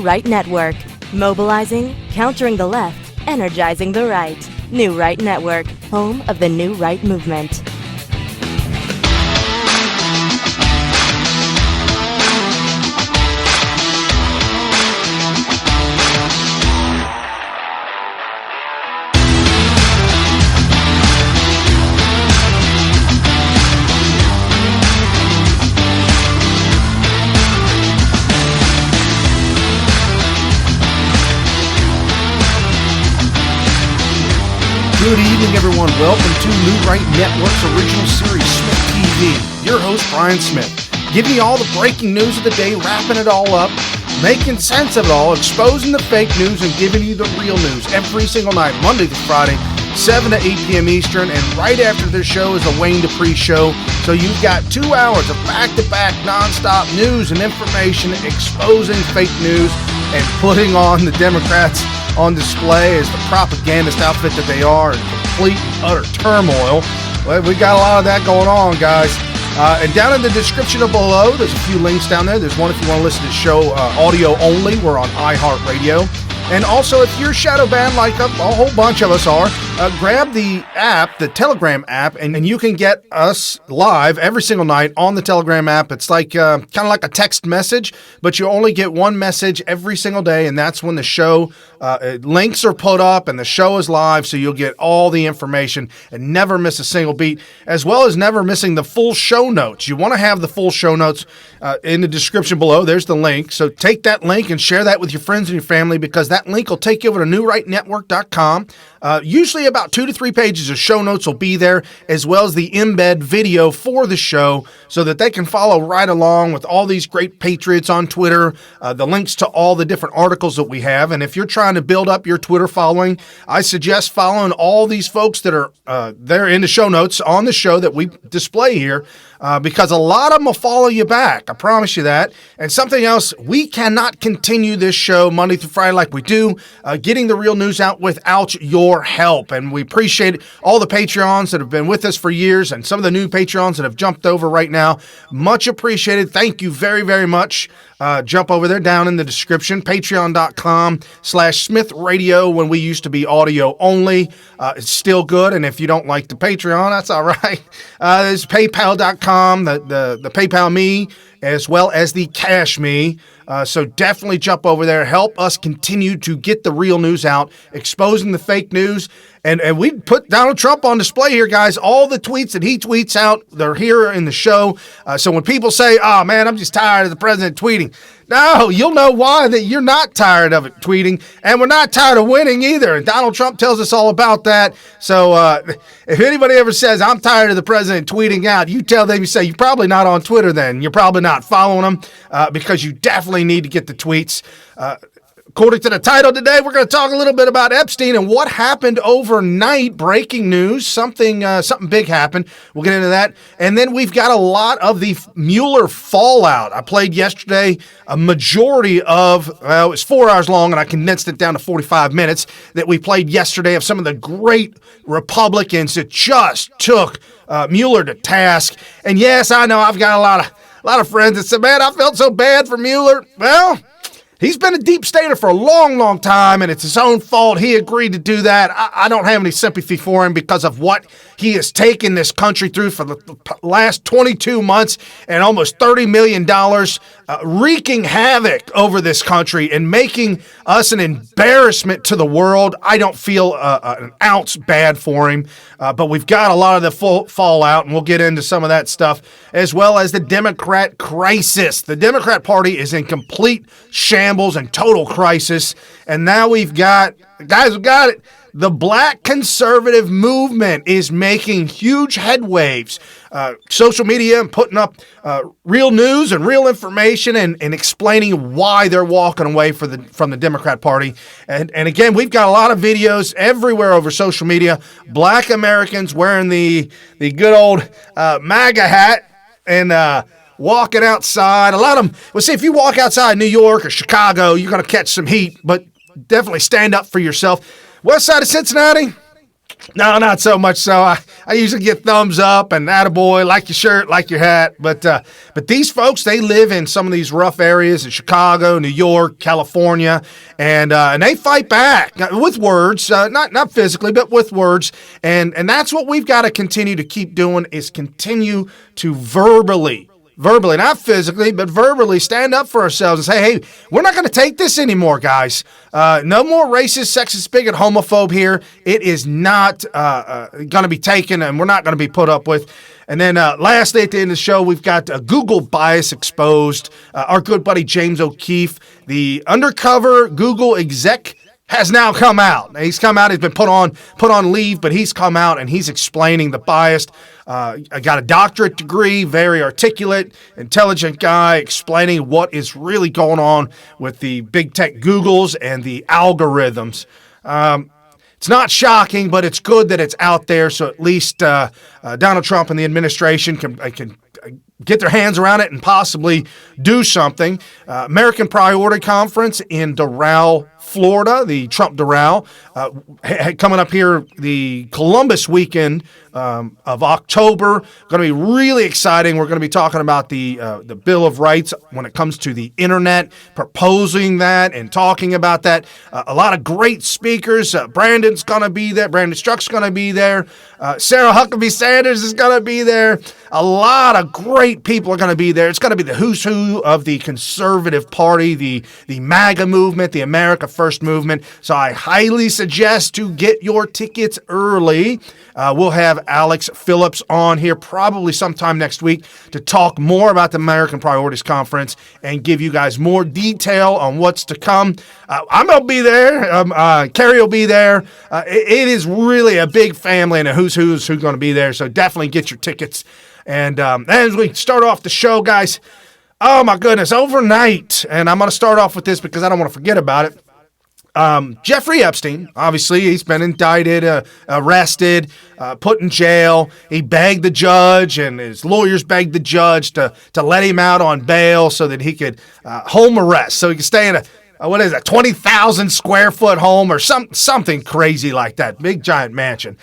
Right Network. Mobilizing, countering the left, energizing the right. New Right Network, home of the New Right movement. Good evening, everyone. Welcome to New Right Network's original series, SmythTV. Your host, Brian Smith, giving you all the breaking news of the day, wrapping it all up, making sense of it all, exposing the fake news, and giving you the real news every single night, Monday through Friday, 7 to 8 p.m. Eastern. And right after this show is a Wayne Dupree show. So you've got 2 hours of back-to-back nonstop news and information, exposing fake news and putting on the Democrats on display as the propagandist outfit that they are in complete, utter turmoil. Well, we got a lot of that going on, guys. And down in the description below, there's a few links down there. There's one if you want to listen to the show audio only. We're on iHeartRadio. And also, if you're shadow banned like a whole bunch of us are, grab the app, the Telegram app, and you can get us live every single night on the Telegram app. It's like kind of like a text message, but you only get one message every single day, and that's when the show links are put up and the show is live, so you'll get all the information and never miss a single beat, as well as never missing the full show notes. You want to have the full show notes in the description below. There's the link. So take that link and share that with your friends and your family, because that link will take you over to newrightnetwork.com. Usually about 2 to 3 pages of show notes will be there, as well as the embed video for the show, so that they can follow right along with all these great patriots on Twitter, the links to all the different articles that we have. And if you're trying to build up your Twitter following, I suggest following all these folks that are there in the show notes on the show that we display here, because a lot of them will follow you back. I promise you that. And something else, we cannot continue this show Monday through Friday like we do, getting the real news out without your help. And we appreciate all the Patreons that have been with us for years, and some of the new Patreons that have jumped over right now. Much appreciated. Thank you very, very much. Jump over there down in the description, patreon.com/SmythRadio, when we used to be audio only. It's still good, and if you don't like the Patreon, that's all right. There's PayPal.com, the PayPal me, as well as the Cash Me. So definitely jump over there. Help us continue to get the real news out, exposing the fake news. And we put Donald Trump on display here, guys. All the tweets that he tweets out, they're here in the show. So when people say, oh, man, I'm just tired of the president tweeting, no, you'll know why, that you're not tired of it tweeting. And we're not tired of winning either. And Donald Trump tells us all about that. So if anybody ever says, I'm tired of the president tweeting out, you tell them, you say, you're probably not on Twitter then. You're probably not following them, because you definitely need to get the tweets. According to the title today, we're going to talk a little bit about Epstein and what happened overnight. Breaking news, something big happened. We'll get into that. And then we've got a lot of the Mueller fallout. I played yesterday a majority of, it was 4 hours long, and I condensed it down to 45 minutes that we played yesterday of some of the great Republicans that just took Mueller to task. And yes, I know I've got a lot of friends that said, man, I felt so bad for Mueller. Well, he's been a deep stater for a long, long time, and it's his own fault. He agreed to do that. I don't have any sympathy for him because of what he has taken this country through for the last 22 months and almost $30 million, wreaking havoc over this country and making us an embarrassment to the world. I don't feel an ounce bad for him, but we've got a lot of the fallout, and we'll get into some of that stuff, as well as the Democrat crisis. The Democrat Party is in complete shambles and total crisis, and now we've got it. The black conservative movement is making huge headwaves. Social media and putting up real news and real information and explaining why they're walking away from the Democrat Party. And again, we've got a lot of videos everywhere over social media. Black Americans wearing the good old MAGA hat and walking outside. A lot of them, well, see, if you walk outside New York or Chicago, you're going to catch some heat, but definitely stand up for yourself. West side of Cincinnati, No, not so much so. I usually get thumbs up and attaboy, like your shirt, like your hat. But these folks, they live in some of these rough areas in Chicago, New York, California, and they fight back with words, not physically, but with words. And that's what we've got to continue to keep doing, is continue to verbally, not physically, but verbally stand up for ourselves and say, hey, we're not going to take this anymore, guys. No more racist, sexist, bigot, homophobe here. It is not going to be taken, and we're not going to be put up with. And then lastly, at the end of the show, we've got Google bias exposed. Our good buddy James O'Keefe, the undercover Google exec, has now come out. He's come out. He's been put on leave, but he's come out and he's explaining the bias. I got a doctorate degree, very articulate, intelligent guy, explaining what is really going on with the big tech Googles and the algorithms. It's not shocking, but it's good that it's out there, so at least Donald Trump and the administration can get their hands around it and possibly do something. American Priority Conference in Doral, Florida, the Trump Doral, coming up here the Columbus weekend of October. Going to be really exciting. We're going to be talking about the Bill of Rights when it comes to the internet, proposing that and talking about that. A lot of great speakers. Brandon's going to be there. Brandon Struck's going to be there. Sarah Huckabee Sanders is going to be there. A lot of great people are going to be there. It's going to be the who's who of the conservative party, the MAGA movement, the America First movement. So I highly suggest to get your tickets early. We'll have Alex Phillips on here probably sometime next week to talk more about the American Priorities Conference and give you guys more detail on what's to come. I'm going to be there. Carrie will be there. It is really a big family and a who's going to be there. So definitely get your tickets. And as we start off the show, guys, oh my goodness, overnight, and I'm going to start off with this because I don't want to forget about it. Jeffrey Epstein, obviously, he's been indicted, arrested, put in jail. He begged the judge, and his lawyers begged the judge to let him out on bail so that he could home arrest, so he could stay in a 20,000 square foot home or something crazy like that. Big giant mansion.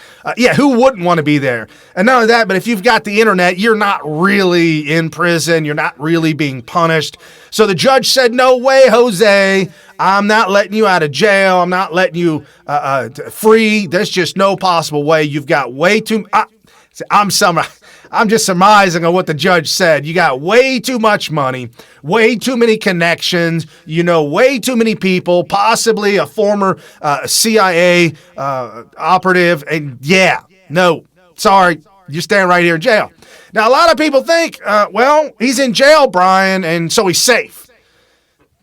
Who wouldn't want to be there? And not only that, but if you've got the internet, you're not really in prison. You're not really being punished. So the judge said, no way, Jose. I'm not letting you out of jail. I'm not letting you free. There's just no possible way. You've got way too... I'm just surmising on what the judge said. You got way too much money, way too many connections, way too many people, possibly a former CIA operative. And sorry, you're staying right here in jail. Now, a lot of people think, he's in jail, Brian, and so he's safe.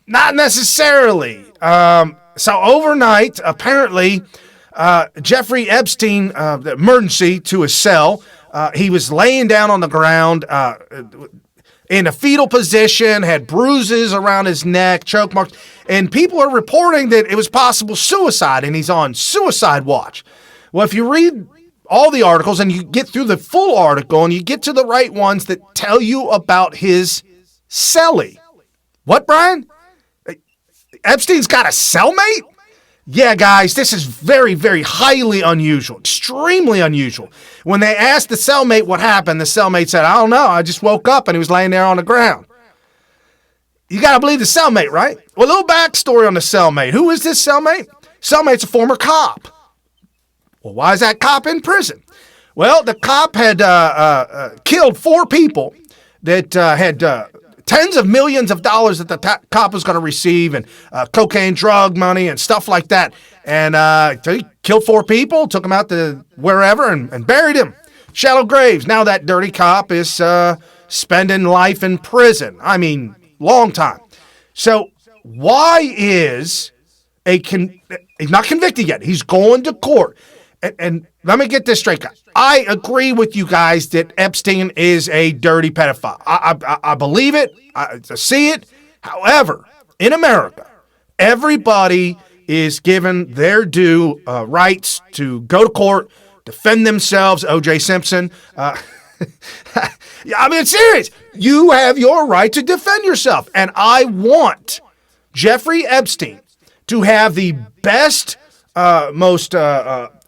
Not necessarily. So overnight, apparently, Jeffrey Epstein, the emergency to his cell, he was laying down on the ground in a fetal position, had bruises around his neck, choke marks, and people are reporting that it was possible suicide, and he's on suicide watch. Well, if you read all the articles and you get through the full article and you get to the right ones that tell you about his cellie. What, Brian? Epstein's got a cellmate? Yeah, guys, this is very, very highly unusual, extremely unusual. When they asked the cellmate what happened, the cellmate said, I don't know, I just woke up and he was laying there on the ground. You got to believe the cellmate, right? Well, a little backstory on the cellmate. Who is this cellmate? Cellmate's a former cop. Well, why is that cop in prison? Well, the cop had killed 4 people that had... tens of millions of dollars that the cop was going to receive, and cocaine, drug money, and stuff like that. And so he killed 4 people, took them out to wherever, and buried him. Shallow graves. Now that dirty cop is spending life in prison. I mean, long time. So why is he's not convicted yet. He's going to court. And let me get this straight, guys. I agree with you guys that Epstein is a dirty pedophile. I believe it. I see it. However, in America, everybody is given their due rights to go to court, defend themselves. O.J. Simpson. I mean, it's serious. You have your right to defend yourself. And I want Jeffrey Epstein to have the best, most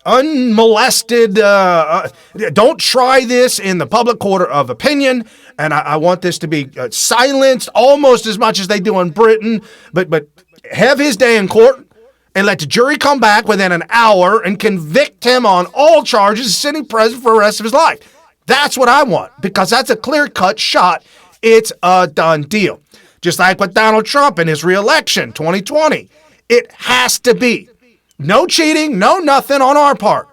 unmolested. Don't try this in the public court of opinion. And I want this to be silenced almost as much as they do in Britain. But have his day in court and let the jury come back within an hour and convict him on all charges, sitting president for the rest of his life. That's what I want, because that's a clear-cut shot. It's a done deal. Just like with Donald Trump and his reelection, 2020. It has to be. No cheating, no nothing on our part.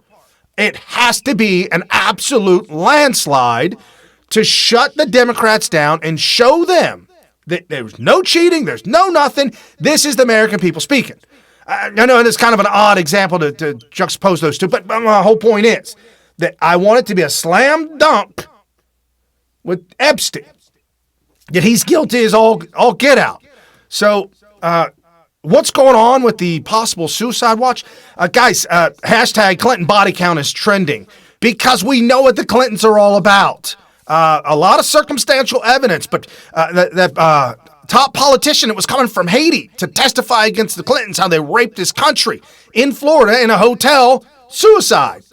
It has to be an absolute landslide to shut the Democrats down and show them that there's no cheating, there's no nothing. This is the American people speaking. I know it's kind of an odd example to juxtapose those two, but my whole point is that I want it to be a slam dunk with Epstein. That he's guilty as all get out. So, what's going on with the possible suicide watch? Guys, hashtag ClintonBodyCount is trending because we know what the Clintons are all about. A lot of circumstantial evidence, but that top politician that was coming from Haiti to testify against the Clintons, how they raped this country in Florida in a hotel, suicide.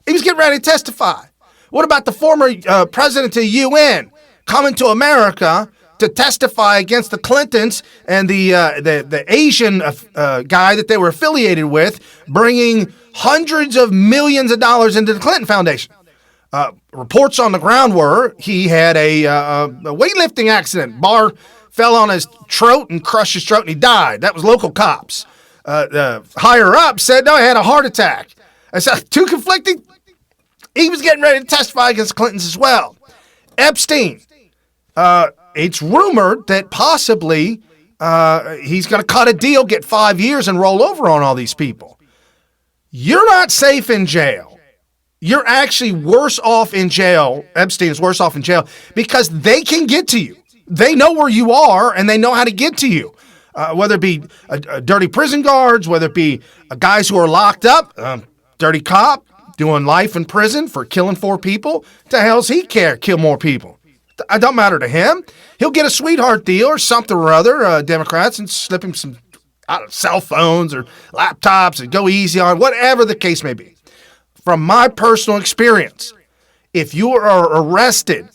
He was getting ready to testify. What about the former president of the UN coming to America to testify against the Clintons and the Asian guy that they were affiliated with, bringing hundreds of millions of dollars into the Clinton Foundation? Reports on the ground were he had a weightlifting accident. Bar fell on his throat and crushed his throat, and he died. That was local cops. The higher up said, no, he had a heart attack. I said, two conflicting. He was getting ready to testify against the Clintons as well. Epstein. It's rumored that possibly he's going to cut a deal, get 5 years, and roll over on all these people. You're not safe in jail. You're actually worse off in jail. Epstein is worse off in jail because they can get to you. They know where you are, and they know how to get to you. Whether it be dirty prison guards, whether it be guys who are locked up, dirty cop doing life in prison for killing 4 people. The hell's he care? Kill more people. It don't matter to him. He'll get a sweetheart deal or something or other, Democrats, and slip him some cell phones or laptops and go easy on, whatever the case may be. From my personal experience, if you are arrested,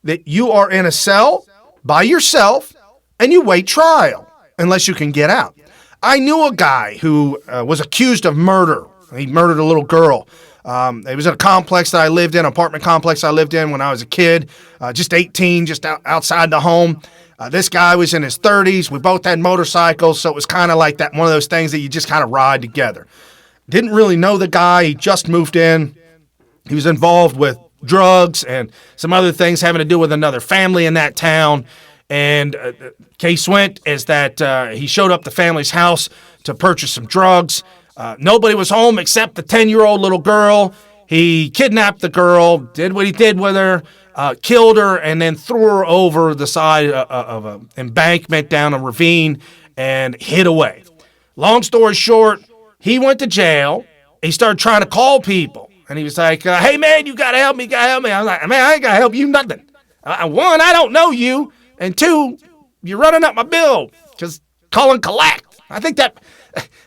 that you are in a cell by yourself and you wait trial unless you can get out. I knew a guy who was accused of murder. He murdered a little girl. It was in a complex that I lived in, apartment complex I lived in when I was a kid, just 18, just outside the home. This guy was in his 30s. We both had motorcycles, so it was kind of like that, one of those things that you just kind of ride together. Didn't really know the guy. He just moved in. He was involved with drugs and some other things having to do with another family in that town. And case went is that he showed up at the family's house to purchase some drugs. Nobody was home except the 10-year-old little girl. He kidnapped the girl, did what he did with her, killed her, and then threw her over the side of an embankment down a ravine and hid away. Long story short, he went to jail. He started trying to call people. And he was like, hey, man, you got to help me. I was like, man, I ain't got to help you nothing. One, I don't know you. And two, you're running up my bill because call and collect. I think that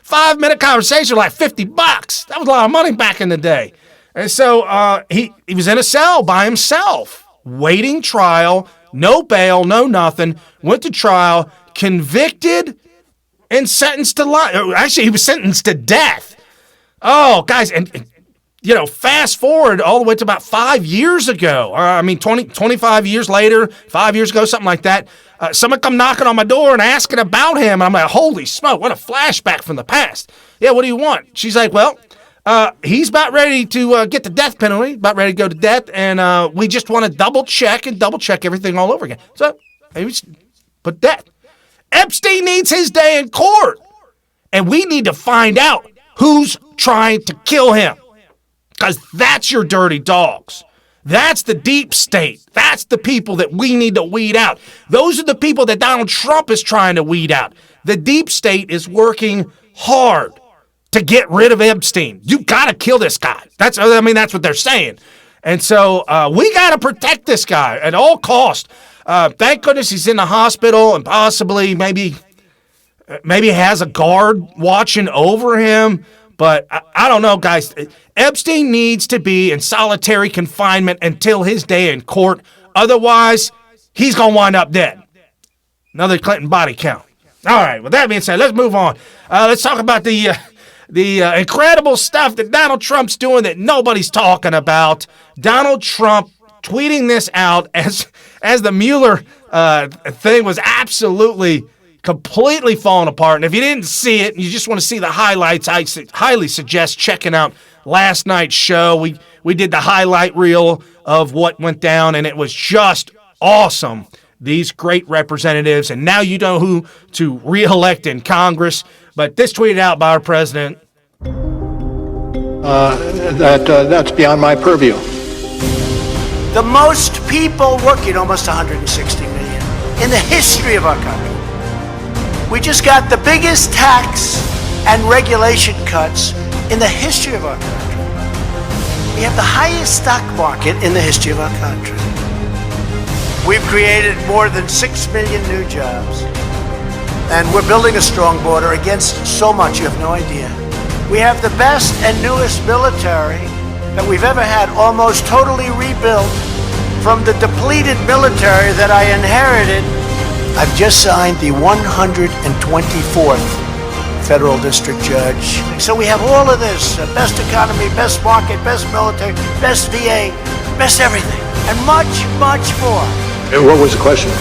5-minute conversation was like $50. That was a lot of money back in the day. And so he was in a cell by himself, waiting trial, no bail, no nothing, went to trial, convicted, and sentenced to life. Actually, he was sentenced to death. Oh, guys, and fast forward all the way to about 5 years ago. 25 years later, 5 years ago, something like that. Someone come knocking on my door and asking about him. And I'm like, holy smoke, what a flashback from the past. Yeah, what do you want? She's like, well, he's about ready to get the death penalty, about ready to go to death, and we just want to double check everything all over again. So he was put death. Epstein needs his day in court, and we need to find out who's trying to kill him, because that's your dirty dogs. That's the deep state. That's the people that we need to weed out. Those are the people that Donald Trump is trying to weed out. The deep state is working hard to get rid of Epstein. You got to kill this guy. That's what they're saying. And so we got to protect this guy at all costs. Thank goodness he's in the hospital and possibly maybe has a guard watching over him. But I don't know, guys. Epstein needs to be in solitary confinement until his day in court. Otherwise, he's going to wind up dead. Another Clinton body count. All right, with that being said, let's move on. Let's talk about the incredible stuff that Donald Trump's doing that nobody's talking about. Donald Trump tweeting this out as the Mueller thing was absolutely, completely falling apart. And if you didn't see it and you just want to see the highlights, I highly suggest checking out last night's show. We did the highlight reel of what went down, and it was just awesome. These great representatives, and now you know who to re-elect in Congress. But this tweeted out by our president. That's beyond my purview. The most people working, almost 160 million, in the history of our country. We just got the biggest tax and regulation cuts in the history of our country. We have the highest stock market in the history of our country. We've created more than 6 million new jobs. And we're building a strong border against so much, you have no idea. We have the best and newest military that we've ever had, almost totally rebuilt from the depleted military that I inherited. I've just signed the 124th federal district judge. So we have all of this, best economy, best market, best military, best VA, best everything, and much, much more. What was the question?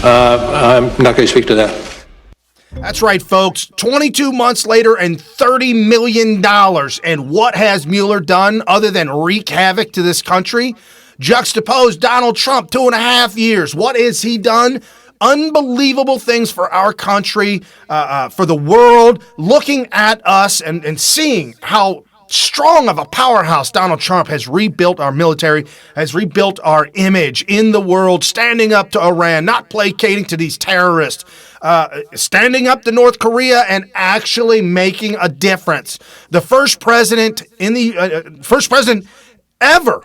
I'm not going to speak to that. That's right, folks. 22 months later and $30 million. And what has Mueller done other than wreak havoc to this country? Juxtapose Donald Trump, 2.5 years. What has he done? Unbelievable things for our country, for the world, looking at us and seeing how strong of a powerhouse Donald Trump has rebuilt our military, has rebuilt our image in the world, standing up to Iran, not placating to these terrorists, standing up to North Korea and actually making a difference. The first president ever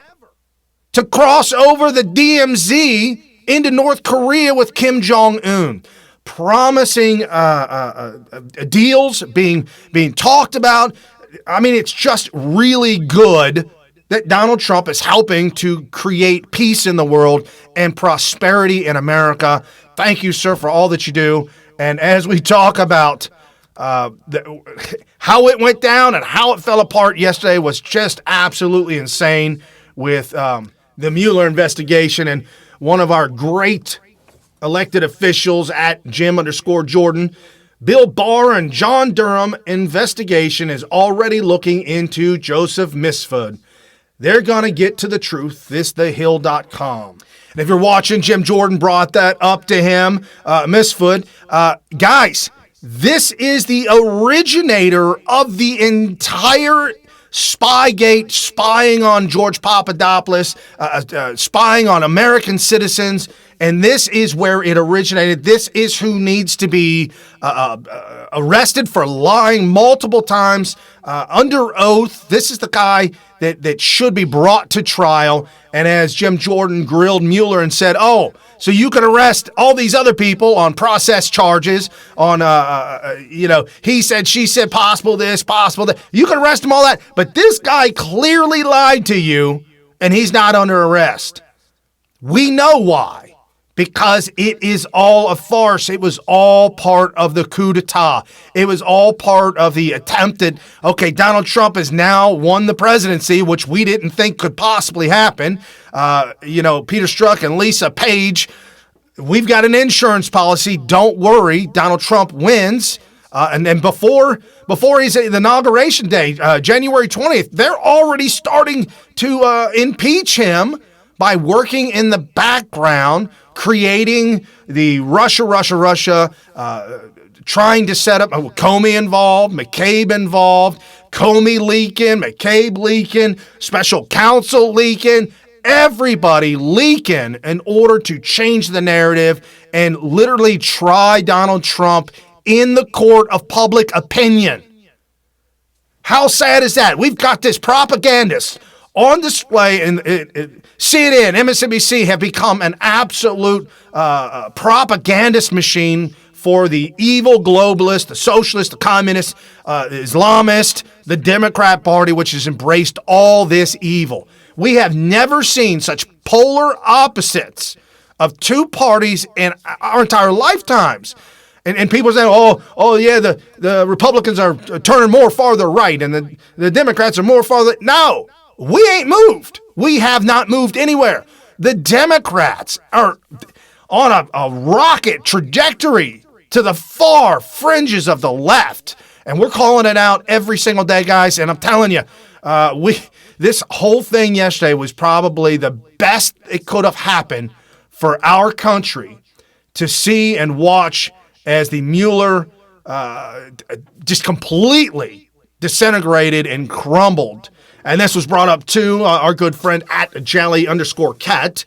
to cross over the DMZ into North Korea with Kim Jong-un. Promising deals being talked about. I mean, it's just really good that Donald Trump is helping to create peace in the world and prosperity in America. Thank you, sir, for all that you do. And as we talk about how it went down and how it fell apart yesterday was just absolutely insane with the Mueller investigation. And one of our great elected officials at Jim_Jordan, Bill Barr and John Durham investigation is already looking into Joseph Smyth. They're going to get to the truth. ThisTheHill.com. And if you're watching, Jim Jordan brought that up to him, Smyth. Guys, this is the originator of the entire Spygate, spying on George Papadopoulos, spying on American citizens. And this is where it originated. This is who needs to be arrested for lying multiple times under oath. This is the guy that should be brought to trial. And as Jim Jordan grilled Mueller and said, oh, so you can arrest all these other people on process charges, on, he said, she said, possible this, possible that. You can arrest them all that. But this guy clearly lied to you, and he's not under arrest. We know why. Because it is all a farce. It was all part of the coup d'etat. It was all part of the attempted, Donald Trump has now won the presidency, which we didn't think could possibly happen. Peter Strzok and Lisa Page, we've got an insurance policy. Don't worry, Donald Trump wins. And then before his inauguration day, January 20th, they're already starting to impeach him by working in the background, creating the Russia, trying to set up Comey involved, McCabe involved, Comey leaking, McCabe leaking, special counsel leaking, everybody leaking in order to change the narrative and literally try Donald Trump in the court of public opinion. How sad is that? We've got this propagandist on display, and CNN, MSNBC have become an absolute propagandist machine for the evil globalist, the socialist, the communist, the Islamist, the Democrat Party, which has embraced all this evil. We have never seen such polar opposites of two parties in our entire lifetimes. And people say, oh yeah, the Republicans are turning more farther right and the Democrats are more farther. No, we ain't moved. We have not moved anywhere. The Democrats are on a rocket trajectory to the far fringes of the left. And we're calling it out every single day, guys. And I'm telling you, this whole thing yesterday was probably the best it could have happened for our country to see and watch as the Mueller just completely disintegrated and crumbled. And this was brought up to our good friend at Jally_Cat,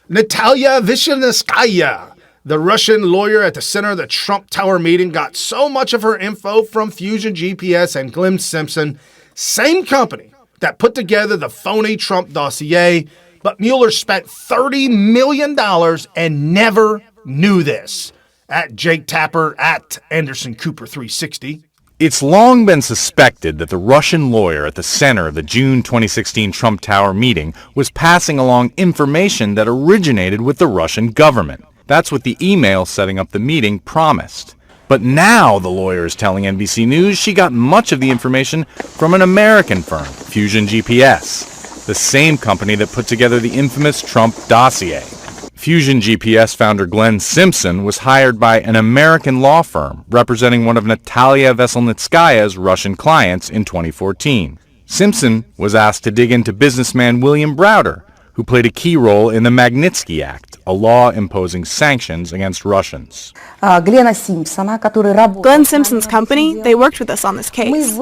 Natalia Vishnevskaya, the Russian lawyer at the center of the Trump Tower meeting, got so much of her info from Fusion GPS and Glenn Simpson, same company that put together the phony Trump dossier. But Mueller spent $30 million and never knew this. At Jake Tapper, at Anderson Cooper 360. It's long been suspected that the Russian lawyer at the center of the June 2016 Trump Tower meeting was passing along information that originated with the Russian government. That's what the email setting up the meeting promised. But now the lawyer is telling NBC News she got much of the information from an American firm, Fusion GPS, the same company that put together the infamous Trump dossier. Fusion GPS founder Glenn Simpson was hired by an American law firm representing one of Natalia Veselnitskaya's Russian clients in 2014. Simpson was asked to dig into businessman William Browder, who played a key role in the Magnitsky Act, a law imposing sanctions against Russians. Glenn Simpson's company, they worked with us on this case.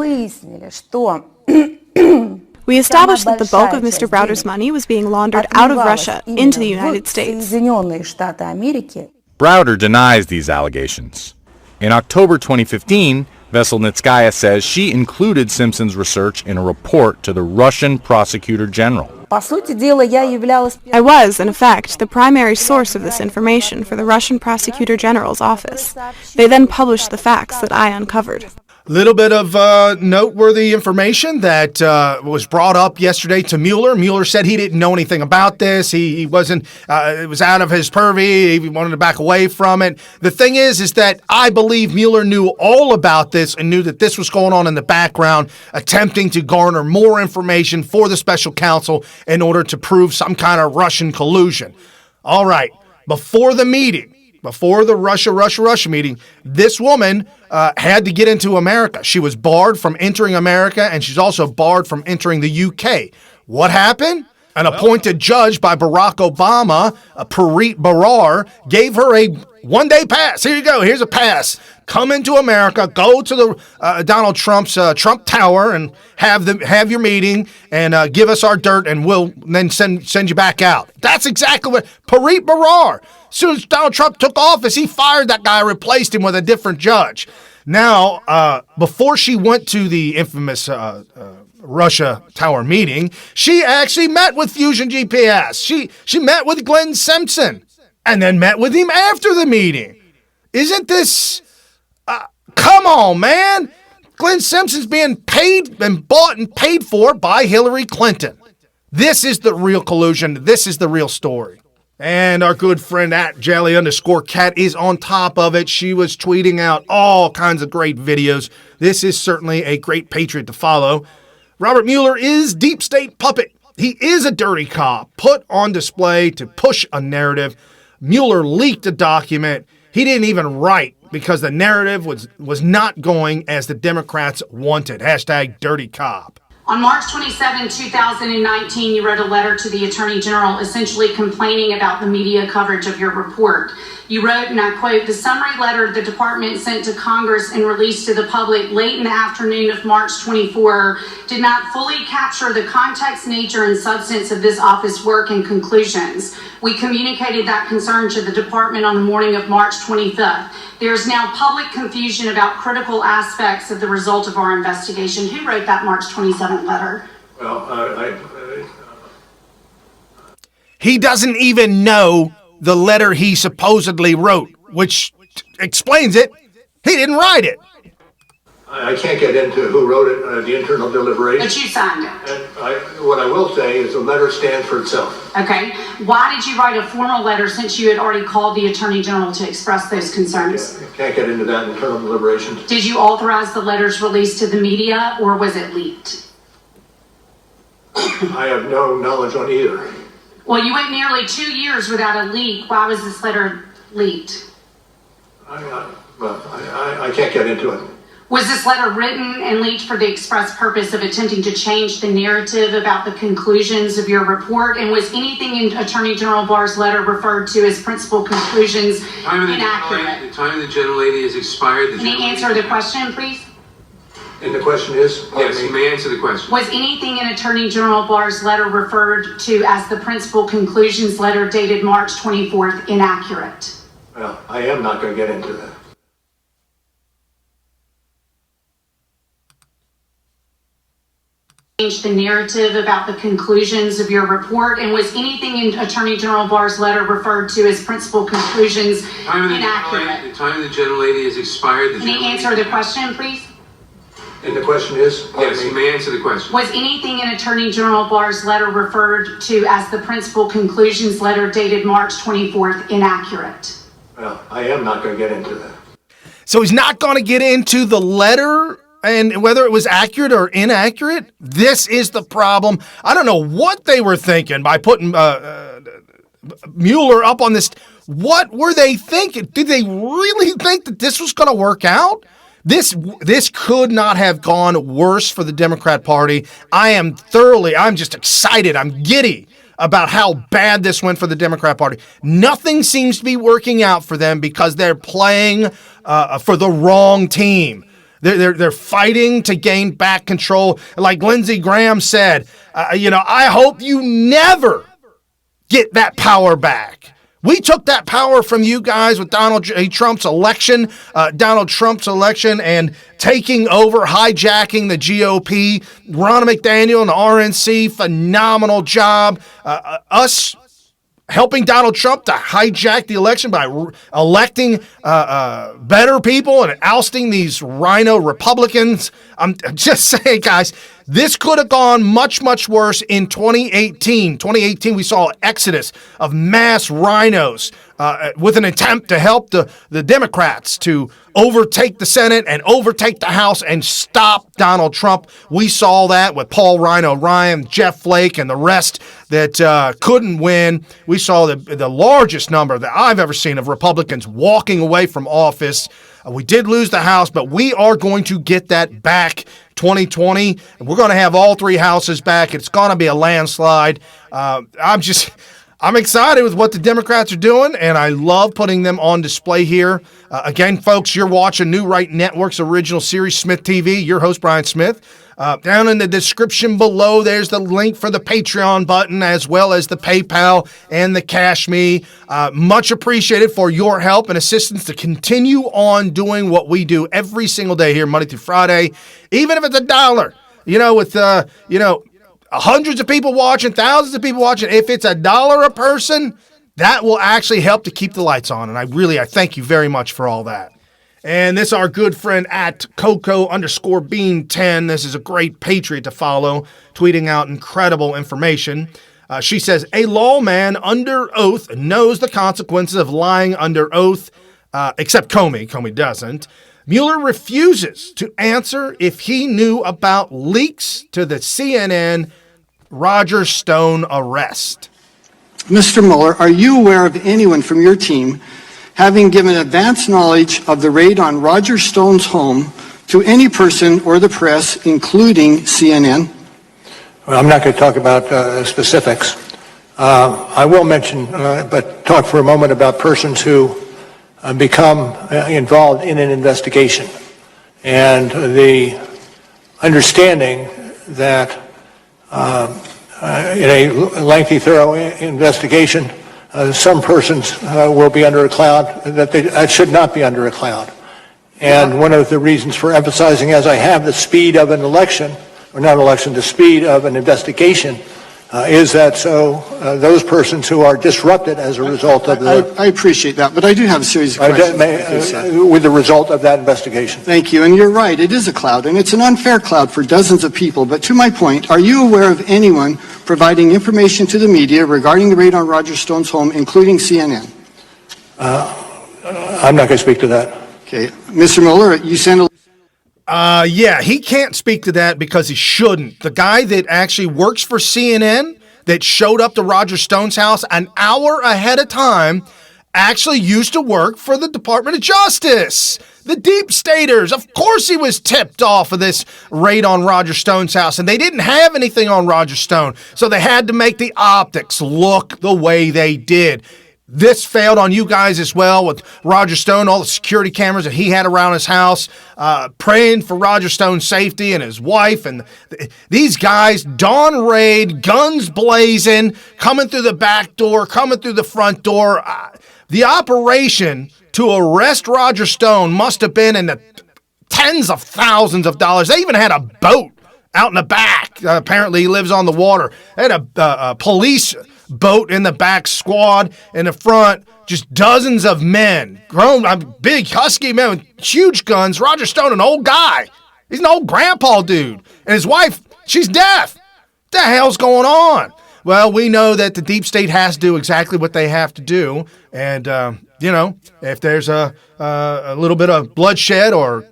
We established that the bulk of Mr. Browder's money was being laundered out of Russia into the United States. Browder denies these allegations. In October 2015, Veselnitskaya says she included Simpson's research in a report to the Russian Prosecutor General. I was, in effect, the primary source of this information for the Russian Prosecutor General's office. They then published the facts that I uncovered. Little bit of noteworthy information that was brought up yesterday to Mueller. Mueller said he didn't know anything about this. He wasn't, it was out of his purview. He wanted to back away from it. The thing is that I believe Mueller knew all about this and knew that this was going on in the background, attempting to garner more information for the special counsel in order to prove some kind of Russian collusion. All right, before the meeting, before the Russia meeting, this woman had to get into America. She was barred from entering America, and she's also barred from entering the UK. What happened? An appointed judge by Barack Obama, Preet Bharara, gave her a one-day pass. Here you go. Here's a pass. Come into America, go to the Donald Trump's Trump Tower and have your meeting and give us our dirt, and we'll then send you back out. That's exactly what Preet Bharara. As soon as Donald Trump took office, he fired that guy, replaced him with a different judge. Now, before she went to the infamous Russia Tower meeting, she actually met with Fusion GPS. She met with Glenn Simpson and then met with him after the meeting. Isn't this... come on, man. Glenn Simpson's being paid and bought and paid for by Hillary Clinton. This is the real collusion. This is the real story. And our good friend at Jally_Cat is on top of it. She was tweeting out all kinds of great videos. This is certainly a great patriot to follow. Robert Mueller is deep state puppet. He is a dirty cop put on display to push a narrative. Mueller leaked a document he didn't even write because the narrative was not going as the Democrats wanted. Hashtag dirty cop. On March 27, 2019, you wrote a letter to the Attorney General essentially complaining about the media coverage of your report. You wrote, and I quote, "The summary letter the department sent to Congress and released to the public late in the afternoon of March 24 did not fully capture the context, nature, and substance of this office work and conclusions. We communicated that concern to the department on the morning of March 25th. There is now public confusion about critical aspects of the result of our investigation." Who wrote that March 27th letter? Well, He doesn't even know the letter he supposedly wrote, which explains it. He didn't write it. I can't get into who wrote it, the internal deliberation. But you signed it. And what I will say is the letter stands for itself. Okay. Why did you write a formal letter since you had already called the Attorney General to express those concerns? Yeah, I can't get into that internal deliberations. Did you authorize the letters released to the media, or was it leaked? I have no knowledge on either. Well, you went nearly 2 years without a leak. Why was this letter leaked? I can't get into it. Was this letter written and leaked for the express purpose of attempting to change the narrative about the conclusions of your report? And was anything in Attorney General Barr's letter referred to as principal conclusions inaccurate? The time of the gentlelady has expired. Can you answer the question, please? And the question is? Yes, you may answer the question. Was anything in Attorney General Barr's letter referred to as the principal conclusions letter dated March 24th inaccurate? Well, I am not going to get into that. Change the narrative about the conclusions of your report, and was anything in Attorney General Barr's letter referred to as principal conclusions inaccurate? The time of the gentlelady has expired. Can you answer the question, please? And the question is? Yes, you may answer the question. Was anything in Attorney General Barr's letter referred to as the principal conclusions letter dated March 24th inaccurate? Well, I am not going to get into that. So he's not going to get into the letter and whether it was accurate or inaccurate. This is the problem. I don't know what they were thinking by putting Mueller up on this. What were they thinking? Did they really think that this was going to work out? This could not have gone worse for the Democrat Party. I'm just excited. I'm giddy about how bad this went for the Democrat Party. Nothing seems to be working out for them because they're playing for the wrong team. They're fighting to gain back control. Like Lindsey Graham said, I hope you never get that power back. We took that power from you guys with Donald Trump's election and taking over, hijacking the GOP. Ronna McDaniel and the RNC, phenomenal job. Us helping Donald Trump to hijack the election by electing better people and ousting these rhino Republicans. I'm just saying, guys, this could have gone much, much worse in 2018. 2018, we saw an exodus of mass rhinos with an attempt to help the Democrats to overtake the Senate and overtake the House and stop Donald Trump. We saw that with Paul Rhino Ryan, Jeff Flake, and the rest that couldn't win. We saw the largest number that I've ever seen of Republicans walking away from office. We did lose the House, but we are going to get that back 2020. We're going to have all three houses back. It's going to be a landslide. I'm excited with what the Democrats are doing, and I love putting them on display here. Again, folks, you're watching New Right Network's original series, SmythTV. Your host, Brian Smith. Down in the description below, there's the link for the Patreon button, as well as the PayPal and the Cash Me. Much appreciated for your help and assistance to continue on doing what we do every single day here, Monday through Friday, even if it's $1. With hundreds of people watching, thousands of people watching. If it's $1 a person, that will actually help to keep the lights on. And I thank you very much for all that. And this is our good friend at Coco_Bean10. This is a great patriot to follow, tweeting out incredible information. She says, a lawman under oath knows the consequences of lying under oath, except Comey. Comey doesn't. Mueller refuses to answer if he knew about leaks to the CNN Roger Stone arrest. Mr. Mueller, are you aware of anyone from your team having given advance knowledge of the raid on Roger Stone's home to any person or the press, including CNN? Well, I'm not going to talk about specifics. I will mention, but talk for a moment about persons who become involved in an investigation, and the understanding that in a lengthy, thorough investigation, some persons will be under a cloud that should not be under a cloud. And one of the reasons for emphasizing, as I have, the speed of an election, or not election, the speed of an investigation Is that so? Those persons who are disrupted as a result of I appreciate that, but I do have a series of questions. with the result of that investigation. Thank you, and you're right, it is a cloud, and it's an unfair cloud for dozens of people. But to my point, are you aware of anyone providing information to the media regarding the raid on Roger Stone's home, including CNN? I'm not going to speak to that. Okay. Mr. Mueller, you sent a... Yeah, he can't speak to that because he shouldn't. The guy that actually works for CNN that showed up to Roger Stone's house an hour ahead of time actually used to work for the Department of Justice. The deep staters. Of course he was tipped off of this raid on Roger Stone's house, and they didn't have anything on Roger Stone, so they had to make the optics look the way they did. This failed on you guys as well with Roger Stone, all the security cameras that he had around his house, praying for Roger Stone's safety and his wife. And these guys, dawn raid, guns blazing, coming through the back door, coming through the front door. The operation to arrest Roger Stone must have been in the tens of thousands of dollars. They even had a boat out in the back. Apparently he lives on the water. They had a police boat in the back, squad in the front, just dozens of men, grown, big husky men with huge guns. Roger Stone, an old guy. He's an old grandpa dude. And his wife, she's deaf. What the hell's going on? Well, we know that the deep state has to do exactly what they have to do. And, if there's a little bit of bloodshed or,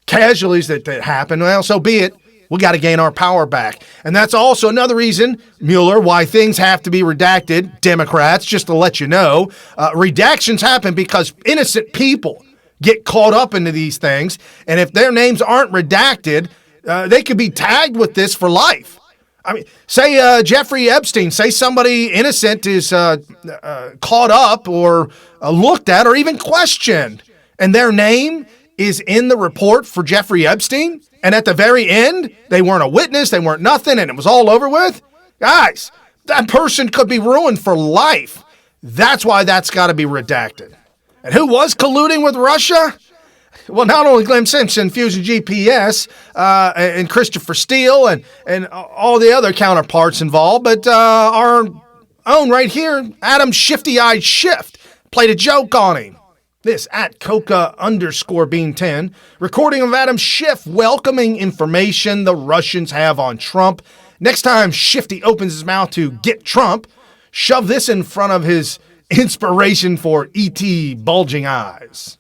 casualties that happen, well, so be it. We got to gain our power back. And that's also another reason, Mueller, why things have to be redacted. Democrats, just to let you know, redactions happen because innocent people get caught up into these things. And if their names aren't redacted, they could be tagged with this for life. I mean, say Jeffrey Epstein, say somebody innocent is caught up or looked at or even questioned, and their name is in the report for Jeffrey Epstein, and at the very end, they weren't a witness, they weren't nothing, and it was all over with. Guys, that person could be ruined for life. That's why that's got to be redacted. And who was colluding with Russia? Well, not only Glenn Simpson, Fusion GPS, and Christopher Steele, and all the other counterparts involved, but our own right here, Adam Shifty-Eyed Shift, played a joke on him. This at Coca_Bean10, recording of Adam Schiff welcoming information the Russians have on Trump. Next time Shifty opens his mouth to get Trump, shove this in front of his inspiration for E.T. bulging eyes.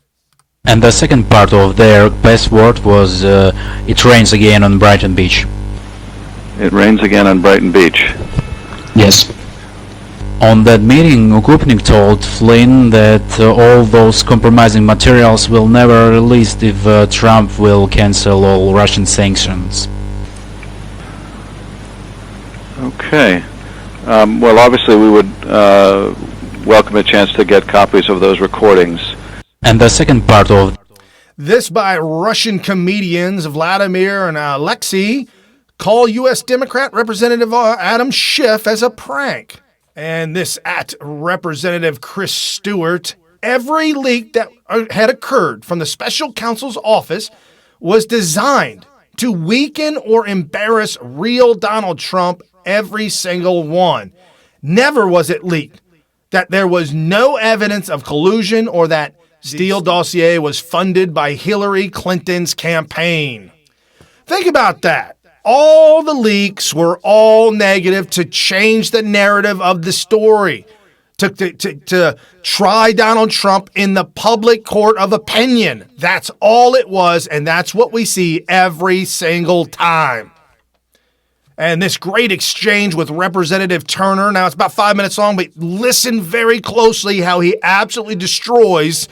And the second part of their password was, it rains again on Brighton Beach. It rains again on Brighton Beach. Yes. On that meeting, Goopnik told Flynn that all those compromising materials will never be released if Trump will cancel all Russian sanctions. Okay. Well, obviously we would welcome a chance to get copies of those recordings. And the second part of this by Russian comedians Vladimir and Alexei call U.S. Democrat Representative Adam Schiff as a prank. And this at Representative Chris Stewart, every leak that had occurred from the special counsel's office was designed to weaken or embarrass real Donald Trump, every single one. Never was it leaked that there was no evidence of collusion or that Steele dossier was funded by Hillary Clinton's campaign. Think about that. All the leaks were all negative to change the narrative of the story, to try Donald Trump in the public court of opinion. That's all it was, and that's what we see every single time. And this great exchange with Representative Turner, now it's about 5 minutes long, but listen very closely how he absolutely destroys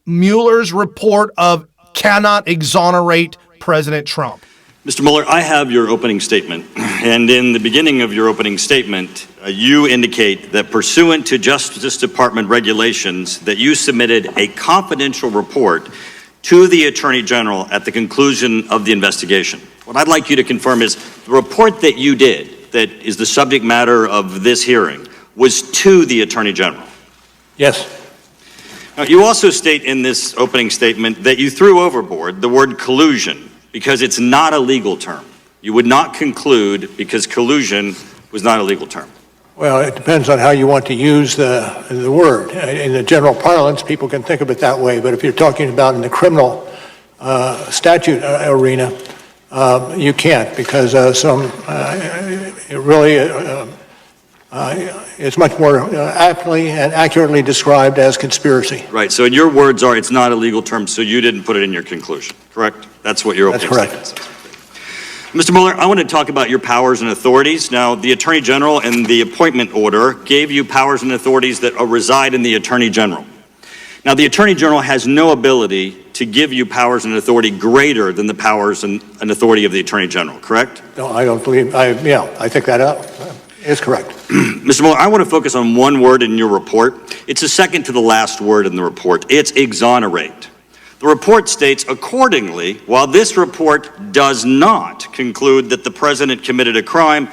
Mueller's report of cannot exonerate President Trump. Mr. Mueller, I have your opening statement, and in the beginning of your opening statement, you indicate that pursuant to Justice Department regulations, that you submitted a confidential report to the Attorney General at the conclusion of the investigation. What I'd like you to confirm is the report that you did, that is the subject matter of this hearing, was to the Attorney General. Yes. Now, you also state in this opening statement that you threw overboard the word collusion, because it's not a legal term. You would not conclude, because collusion was not a legal term. Well, it depends on how you want to use the word. In the general parlance, people can think of it that way, but if you're talking about in the criminal statute arena, you can't, because it really is much more aptly and accurately described as conspiracy. Right, so in your words are, it's not a legal term, so you didn't put it in your conclusion, correct? That's what your opening statement says. Mr. Mueller, I want to talk about your powers and authorities. Now, the Attorney General and the appointment order gave you powers and authorities that reside in the Attorney General. Now, the Attorney General has no ability to give you powers and authority greater than the powers and authority of the Attorney General, correct? No, I don't believe, I think that is correct. Mr. Mueller, I want to focus on one word in your report. It's the second to the last word in the report. It's exonerate. The report states, accordingly, while this report does not conclude that the president committed a crime,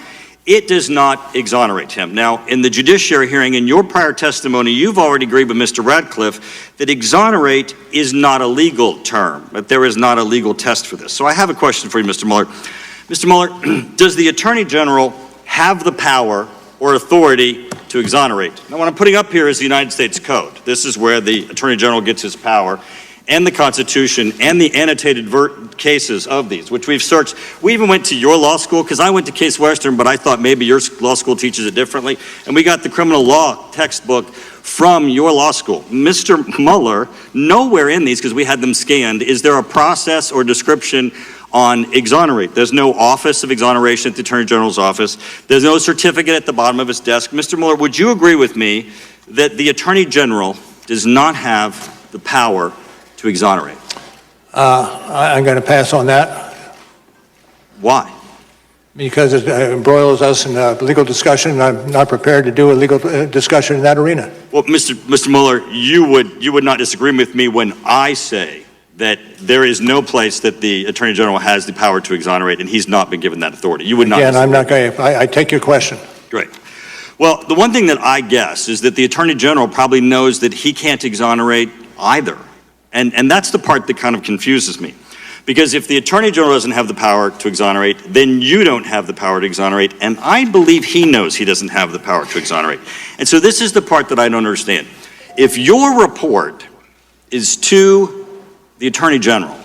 it does not exonerate him. Now, in the judiciary hearing, in your prior testimony, you've already agreed with Mr. Radcliffe that exonerate is not a legal term, that there is not a legal test for this. So I have a question for you, Mr. Mueller. Mr. Mueller, does the Attorney General have the power or authority to exonerate? Now, what I'm putting up here is the United States Code. This is where the Attorney General gets his power, and the Constitution, and the annotated cases of these, which we've searched. We even went to your law school, because I went to Case Western, but I thought maybe your law school teaches it differently, and we got the criminal law textbook from your law school. Mr. Mueller, nowhere in these, because we had them scanned, is there a process or description on exonerate. There's no office of exoneration at the Attorney General's office. There's no certificate at the bottom of his desk. Mr. Mueller, would you agree with me that the Attorney General does not have the power to exonerate? I'm going to pass on that. Why? Because it embroils us in a legal discussion, and I'm not prepared to do a legal discussion in that arena. Well, Mr. Mueller, you would not disagree with me when I say that there is no place that the Attorney General has the power to exonerate, and he's not been given that authority. You would not. Again, I'm not going to. I take your question. Great. Well, the one thing that I guess is that the Attorney General probably knows that he can't exonerate either. And that's the part that kind of confuses me. Because if the Attorney General doesn't have the power to exonerate, then you don't have the power to exonerate, and I believe he knows he doesn't have the power to exonerate. And so this is the part that I don't understand. If your report is to the Attorney General,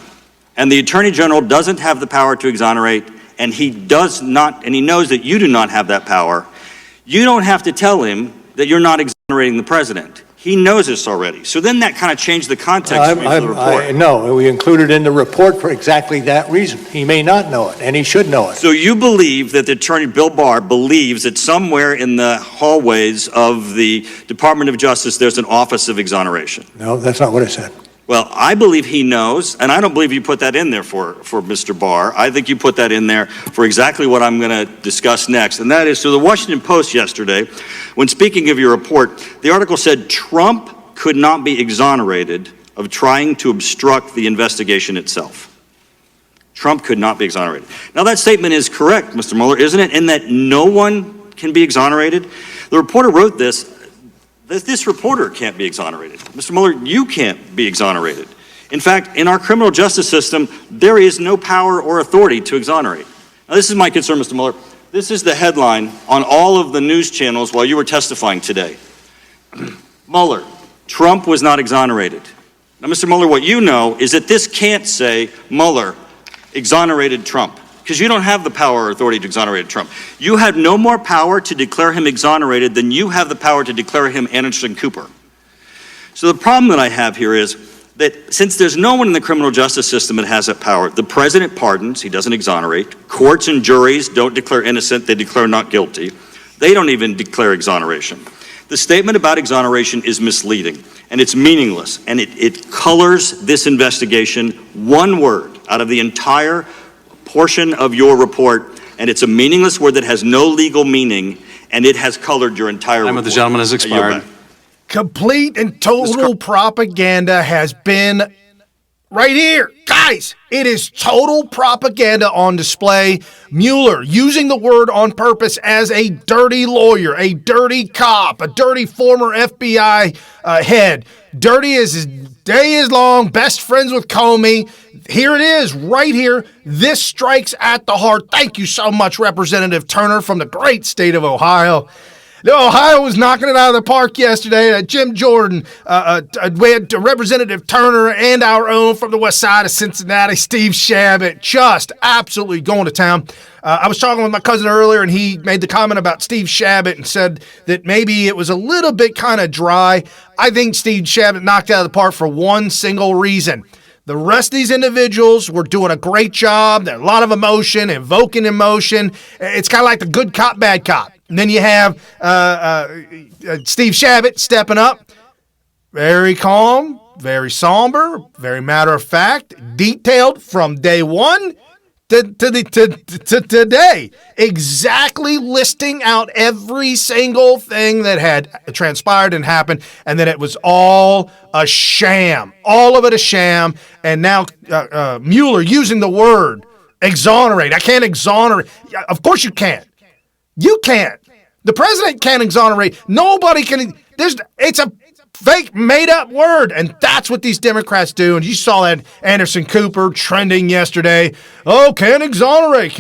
and the Attorney General doesn't have the power to exonerate, and he does not, and he knows that you do not have that power, you don't have to tell him that you're not exonerating the president. He knows this already. So then that kind of changed the context of the report. No, we included in the report for exactly that reason. He may not know it, and he should know it. So you believe that the Attorney Bill Barr believes that somewhere in the hallways of the Department of Justice there's an office of exoneration? No, that's not what I said. Well, I believe he knows, and I don't believe you put that in there for Mr. Barr. I think you put that in there for exactly what I'm going to discuss next, and that is, so the Washington Post yesterday, when speaking of your report, the article said Trump could not be exonerated of trying to obstruct the investigation itself. Trump could not be exonerated. Now, that statement is correct, Mr. Mueller, isn't it, in that no one can be exonerated? The reporter wrote this. This reporter can't be exonerated. Mr. Mueller, you can't be exonerated. In fact, in our criminal justice system, there is no power or authority to exonerate. Now, this is my concern, Mr. Mueller. This is the headline on all of the news channels while you were testifying today. Mueller, Trump was not exonerated. Now, Mr. Mueller, what you know is that this can't say Mueller exonerated Trump, because you don't have the power or authority to exonerate Trump. You have no more power to declare him exonerated than you have the power to declare him Anderson Cooper. So the problem that I have here is that since there's no one in the criminal justice system that has that power, the president pardons, he doesn't exonerate. Courts and juries don't declare innocent, they declare not guilty. They don't even declare exoneration. The statement about exoneration is misleading, and it's meaningless, and it colors this investigation one word out of the entire portion of your report, and it's a meaningless word that has no legal meaning, and it has colored your entire report. Time of the gentleman has expired. Complete and total propaganda has been right here. Guys, it is total propaganda on display. Mueller using the word on purpose as a dirty lawyer, a dirty cop, a dirty former FBI head. Dirty as his day is long, best friends with Comey. Here it is, right here. This strikes at the heart. Thank you so much, Representative Turner from the great state of Ohio. Ohio was knocking it out of the park yesterday. Jim Jordan, we had Representative Turner and our own from the west side of Cincinnati, Steve Shabbat, just absolutely going to town. I was talking with my cousin earlier, and he made the comment about Steve Shabbat and said that maybe it was a little bit kind of dry. I think Steve Shabbat knocked it out of the park for one single reason. The rest of these individuals were doing a great job. There's a lot of emotion, invoking emotion. It's kind of like the good cop, bad cop. And then you have Steve Shabbat stepping up, very calm, very somber, very matter of fact, detailed from day one to today, exactly listing out every single thing that had transpired and happened, and that it was all a sham, all of it a sham. And now Mueller using the word exonerate. I can't exonerate. Of course you can't. You can't. The president can't exonerate. Nobody can. It's a fake, made-up word, and that's what these Democrats do. And you saw that Anderson Cooper trending yesterday. Oh, can't exonerate.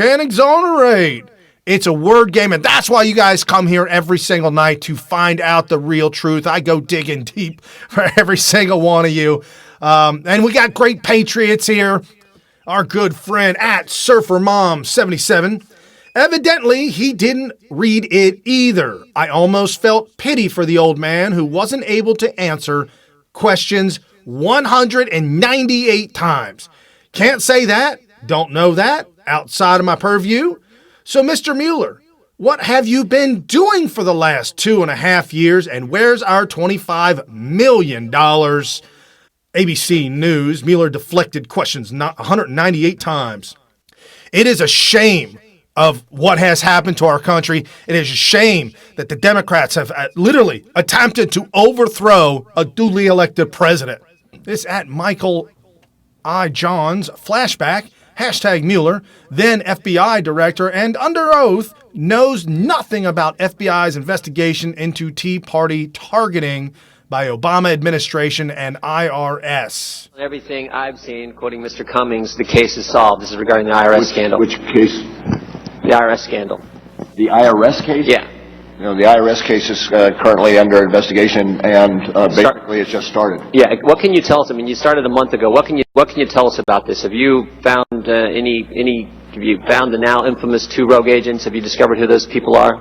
It's a word game, and that's why you guys come here every single night to find out the real truth. I go digging deep for every single one of you. And we got great patriots here. Our good friend at SurferMom77. Evidently, he didn't read it either. I almost felt pity for the old man who wasn't able to answer questions 198 times. Can't say that, don't know that, outside of my purview. So, Mr. Mueller, what have you been doing for the last 2.5 years, and where's our $25 million? ABC News, Mueller deflected questions 198 times. It is a shame of what has happened to our country. It is a shame that the Democrats have literally attempted to overthrow a duly elected president. This at Michael I. Johns flashback, #Mueller, then FBI director and under oath, knows nothing about FBI's investigation into Tea Party targeting by Obama administration and IRS. Everything I've seen, quoting Mr. Cummings, the case is solved. This is regarding the IRS scandal. Which case? The IRS scandal. The IRS case? Yeah. You know, the IRS case is currently under investigation, and basically it's just started. Yeah. What can you tell us? I mean, you started a month ago. What can you tell us about this? Have you found Have you found the now infamous 2 rogue agents? Have you discovered who those people are?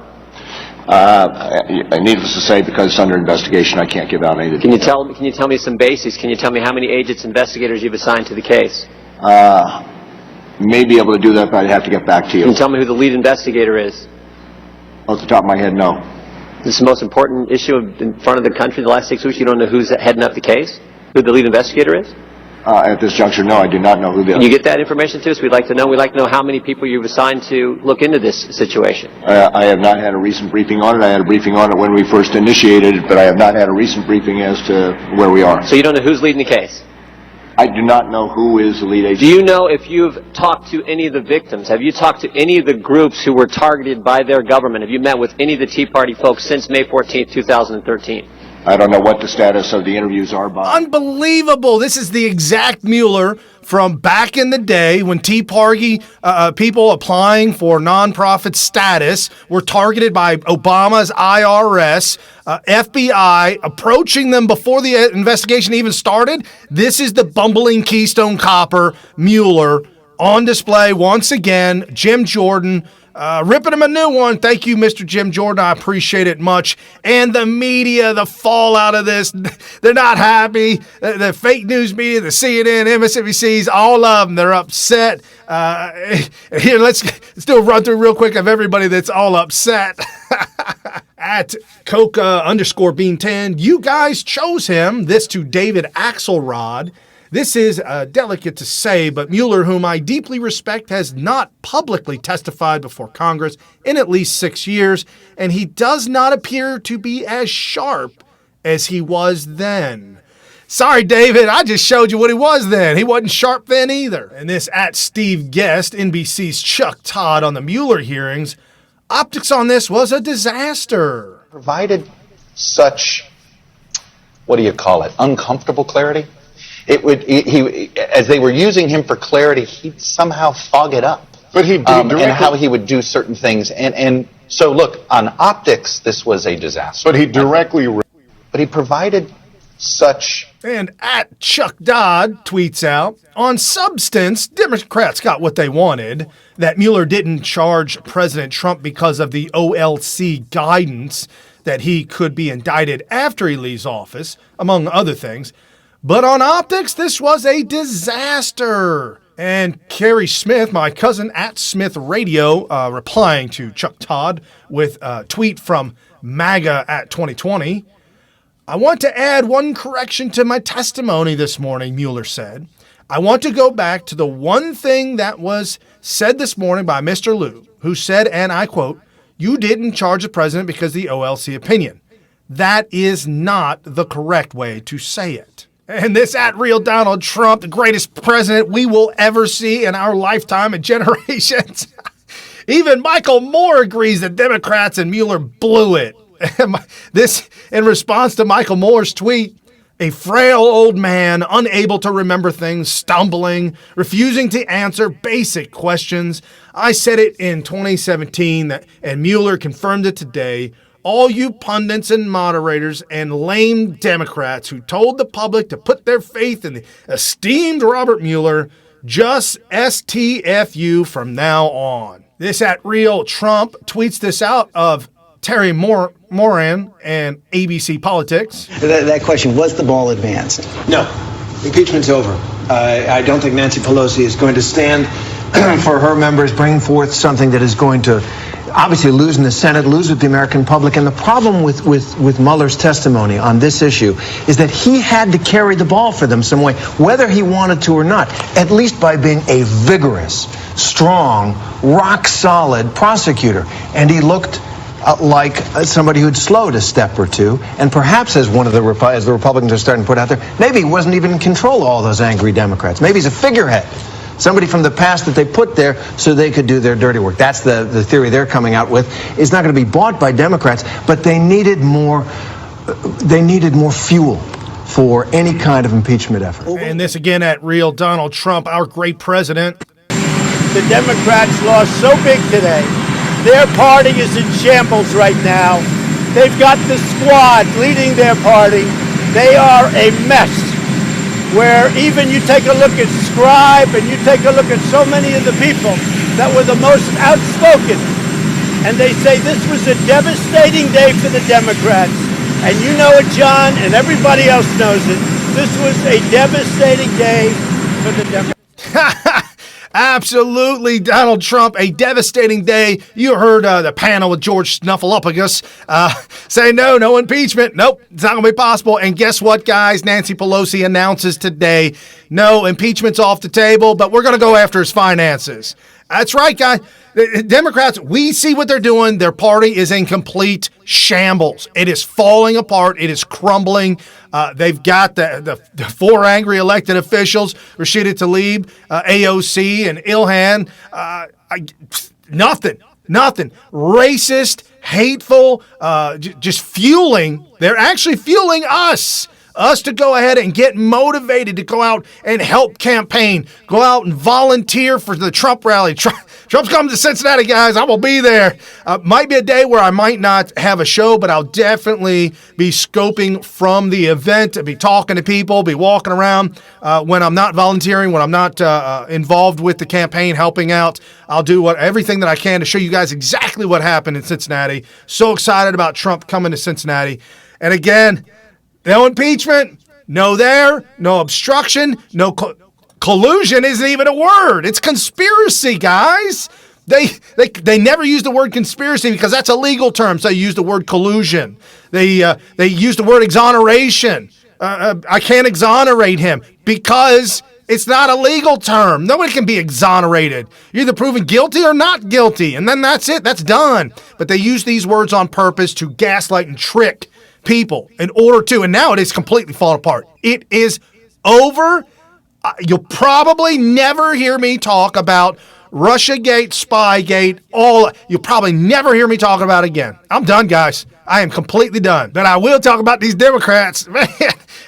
Needless to say, because it's under investigation, I can't give out any. Can you tell me some basics? Can you tell me how many agents, investigators you've assigned to the case? May be able to do that, but I'd have to get back to you. Can you tell me who the lead investigator is? Off the top of my head, no. This is the most important issue in front of the country the last 6 weeks. You don't know who's heading up the case? Who the lead investigator is? At this juncture, no, I do not know who the... Can you get that information to us? We'd like to know. We'd like to know how many people you've assigned to look into this situation. I have not had a recent briefing on it. I had a briefing on it when we first initiated it, but I have not had a recent briefing as to where we are. So you don't know who's leading the case? I do not know who is the lead agent. Do you know if you've talked to any of the victims? Have you talked to any of the groups who were targeted by their government? Have you met with any of the Tea Party folks since May 14th, 2013? I don't know what the status of the interviews are, Bob. Unbelievable. This is the exact Mueller from back in the day when Tea Party people applying for nonprofit status were targeted by Obama's IRS, FBI approaching them before the investigation even started. This is the bumbling Keystone Copper Mueller on display once again. Jim Jordan ripping him a new one. Thank you, Mr. Jim Jordan. I appreciate it much. And the media, the fallout of this, they're not happy. The fake news media, the CNN, MSNBCs, all of them, they're upset. Here, let's do a run through real quick of everybody that's all upset. At Coca_Bean10, you guys chose him. This to David Axelrod. This is delicate to say, but Mueller, whom I deeply respect, has not publicly testified before Congress in at least 6 years, and he does not appear to be as sharp as he was then. Sorry, David, I just showed you what he was then. He wasn't sharp then either. And this at Steve Guest, NBC's Chuck Todd on the Mueller hearings, optics on this was a disaster. Provided such, what do you call it, uncomfortable clarity? As they were using him for clarity, he'd somehow fog it up. But he and how he would do certain things. And so, look, on optics, this was a disaster. But he directly... But he provided such... And at Chuck Dodd tweets out, on substance, Democrats got what they wanted, that Mueller didn't charge President Trump because of the OLC guidance that he could be indicted after he leaves office, among other things. But on optics, this was a disaster. And Carrie Smyth, my cousin at Smyth Radio, replying to Chuck Todd with a tweet from MAGA at 2020. I want to add one correction to my testimony this morning, Mueller said. I want to go back to the one thing that was said this morning by Mr. Liu, who said, and I quote, "You didn't charge the president because of the OLC opinion." That is not the correct way to say it. And this at Real Donald Trump, the greatest president we will ever see in our lifetime and generations. Even Michael Moore agrees that Democrats and Mueller blew it. This in response to Michael Moore's tweet, a frail old man, unable to remember things, stumbling, refusing to answer basic questions. I said it in 2017, and Mueller confirmed it today. All you pundits and moderators and lame Democrats who told the public to put their faith in the esteemed Robert Mueller, just STFU from now on. This at Real Trump tweets this out of Terry Moran and ABC Politics. That question, was the ball advanced? No. Impeachment's over. I don't think Nancy Pelosi is going to stand for her members, bring forth something that is going to obviously lose in the Senate, lose with the American public. And the problem with Mueller's testimony on this issue is that he had to carry the ball for them some way, whether he wanted to or not, at least by being a vigorous, strong, rock-solid prosecutor. And he looked like somebody who'd slowed a step or two, and perhaps as the Republicans are starting to put out there, maybe he wasn't even in control of all those angry Democrats. Maybe he's a figurehead, somebody from the past that they put there so they could do their dirty work. That's the theory they're coming out with. It's not going to be bought by Democrats, but they needed more fuel for any kind of impeachment effort. And this again at Real Donald Trump, our great president. The Democrats lost so big today. Their party is in shambles right now. They've got the squad leading their party. They are a mess. Where even you take a look at Scribe and you take a look at so many of the people that were the most outspoken, and they say this was a devastating day for the Democrats. And you know it, John, and everybody else knows it. This was a devastating day for the Democrats. Absolutely, Donald Trump, a devastating day. You heard the panel with George Snuffleupagus say no impeachment. Nope, it's not going to be possible. And guess what, guys? Nancy Pelosi announces today, no, impeachment's off the table, but we're going to go after his finances. That's right, guys. The Democrats, we see what they're doing. Their party is in complete shambles. It is falling apart. It is crumbling. They've got the four angry elected officials, Rashida Tlaib, AOC, and Ilhan. Nothing. Racist, hateful, just fueling. They're actually fueling us to go ahead and get motivated to go out and help campaign, go out and volunteer for the Trump rally. Trump's coming to Cincinnati, guys. I will be there. Might be a day where I might not have a show, but I'll definitely be scoping from the event, be talking to people, be walking around when I'm not volunteering, when I'm not involved with the campaign, helping out. I'll do everything that I can to show you guys exactly what happened in Cincinnati. So excited about Trump coming to Cincinnati. And again, no impeachment, no obstruction, no collusion isn't even a word. It's conspiracy, guys. They never use the word conspiracy because that's a legal term. So they use the word collusion. They use the word exoneration. I can't exonerate him because it's not a legal term. Nobody can be exonerated. You're either proven guilty or not guilty, and then that's it. That's done. But they use these words on purpose to gaslight and trick people in order to, and now it is completely falling apart. It is over. You'll probably never hear me talk about Russiagate, Spygate, you'll probably never hear me talk about it again. I'm done, guys. I am completely done. But I will talk about these Democrats. Man,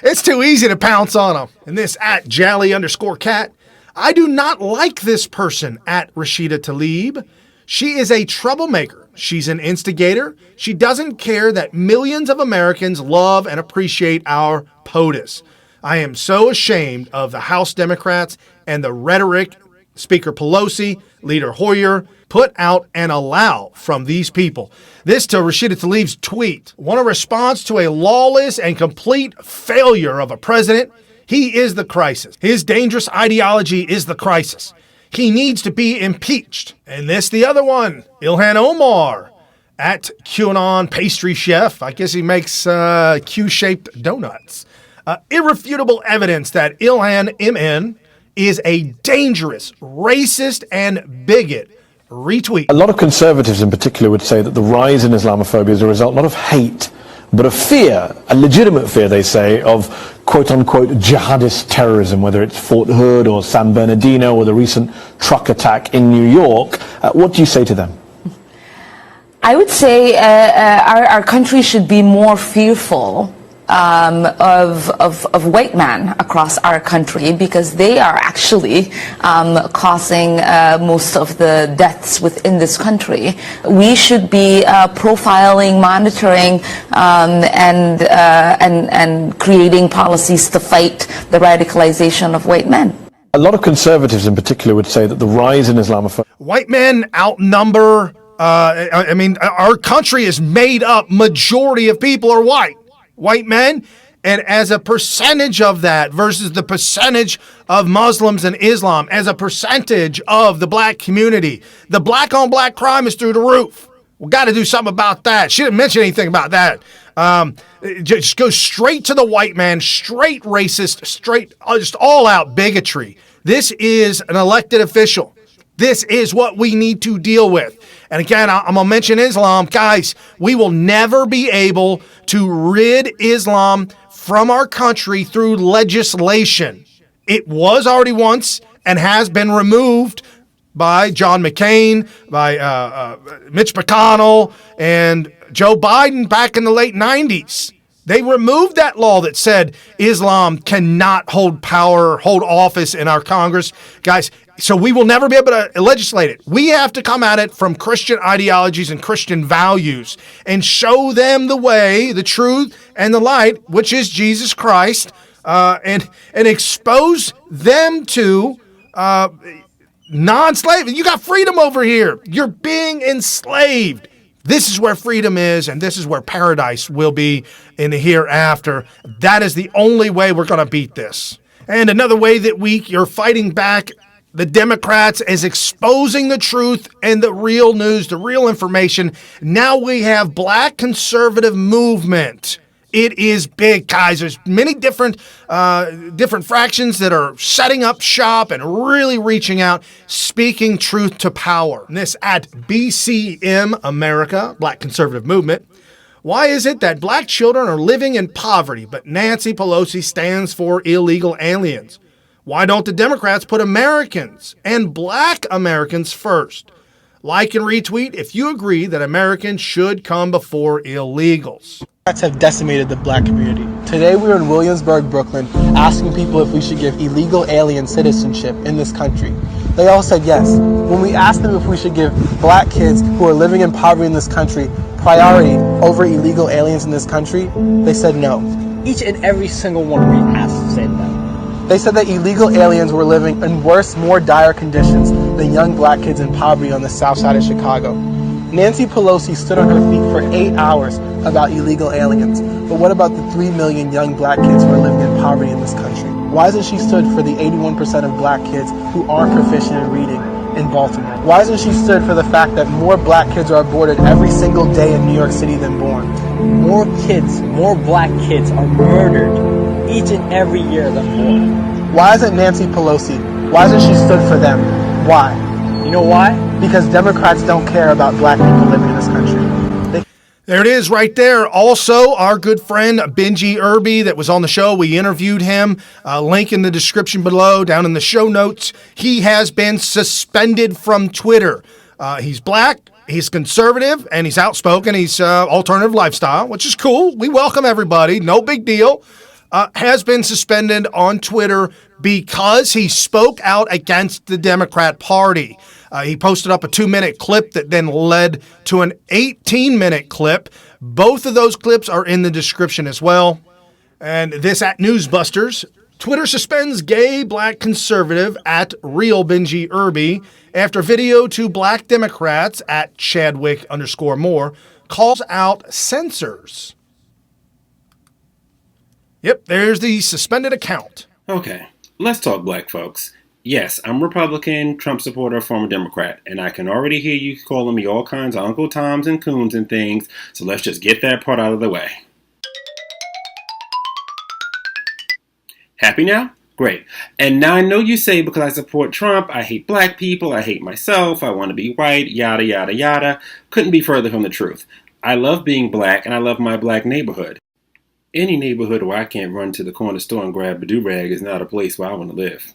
it's too easy to pounce on them. And this @Jally_cat, I do not like this person @Rashida Tlaib. She is a troublemaker. She's an instigator. She doesn't care that millions of Americans love and appreciate our POTUS. I am so ashamed of the House Democrats and the rhetoric Speaker Pelosi, Leader Hoyer put out and allow from these people. This to Rashida Tlaib's tweet. Want a response to a lawless and complete failure of a president? He is the crisis. His dangerous ideology is the crisis. He needs to be impeached. And this, the other one, Ilhan Omar @QAnon pastry chef. I guess he makes Q-shaped donuts. Irrefutable evidence that Ilhan MN is a dangerous, racist, and bigot. Retweet. A lot of conservatives in particular would say that the rise in Islamophobia is a result not of hate, but of fear, a legitimate fear, they say, of quote-unquote jihadist terrorism, whether it's Fort Hood or San Bernardino or the recent truck attack in New York. What do you say to them? I would say our country should be more fearful of white men across our country, because they are actually causing most of the deaths within this country. We should be profiling, monitoring, and creating policies to fight the radicalization of white men. A lot of conservatives in particular would say that the rise in Islamophobia... White men outnumber, our country is made up, majority of people are white men, and as a percentage of that versus the percentage of Muslims and Islam, as a percentage of the black community, the black on black crime is through the roof. We got to do something about that. She didn't mention anything about that. Just go straight to the white man, straight racist, straight, just all out bigotry. This is an elected official. This is what we need to deal with. And again, I'm going to mention Islam. Guys, we will never be able to rid Islam from our country through legislation. It was already once and has been removed by John McCain, by Mitch McConnell, and Joe Biden back in the late 90s. They removed that law that said Islam cannot hold power, hold office in our Congress. Guys, so we will never be able to legislate it. We have to come at it from Christian ideologies and Christian values and show them the way, the truth, and the light, which is Jesus Christ, and expose them to non-slave. You got freedom over here. You're being enslaved. This is where freedom is, and this is where paradise will be in the hereafter. That is the only way we're going to beat this. And another way that you're fighting back the Democrats is exposing the truth and the real news, the real information. Now we have black conservative movement. It is big, guys. There's many different fractions that are setting up shop and really reaching out, speaking truth to power. And this @BCM America, Black Conservative Movement. Why is it that black children are living in poverty, but Nancy Pelosi stands for illegal aliens? Why don't the Democrats put Americans and black Americans first? Like and retweet if you agree that Americans should come before illegals. Democrats have decimated the black community. Today we were in Williamsburg, Brooklyn, asking people if we should give illegal alien citizenship in this country. They all said yes. When we asked them if we should give black kids who are living in poverty in this country priority over illegal aliens in this country, they said no. Each and every single one we asked said no. They said that illegal aliens were living in worse, more dire conditions than young black kids in poverty on the south side of Chicago. Nancy Pelosi stood on her feet for 8 hours about illegal aliens. But what about the 3 million young black kids who are living in poverty in this country? Why hasn't she stood for the 81% of black kids who aren't proficient in reading in Baltimore? Why hasn't she stood for the fact that more black kids are aborted every single day in New York City than born? More black kids are murdered each and every year than born. Why isn't Nancy Pelosi? Why hasn't she stood for them? Why? You know why? Because Democrats don't care about black people living in this country. There it is right there. Also, our good friend Benji Irby that was on the show, we interviewed him. Link in the description below, down in the show notes. He has been suspended from Twitter. He's black, he's conservative, and he's outspoken. He's alternative lifestyle, which is cool. We welcome everybody. No big deal. Has been suspended on Twitter because he spoke out against the Democrat Party. He posted up a 2-minute clip that then led to an 18-minute clip. Both of those clips are in the description as well. And this at Newsbusters. Twitter suspends gay black conservative at Real Benji Irby after video to black Democrats at Chadwick_Moore calls out censors. Yep, there's the suspended account. Okay, let's talk black folks. Yes, I'm Republican, Trump supporter, former Democrat, and I can already hear you calling me all kinds of Uncle Toms and Coons and things, so let's just get that part out of the way. Happy now? Great. And now I know you say because I support Trump, I hate black people, I hate myself, I want to be white, yada, yada, yada. Couldn't be further from the truth. I love being black, and I love my black neighborhood. Any neighborhood where I can't run to the corner store and grab a do-rag is not a place where I want to live.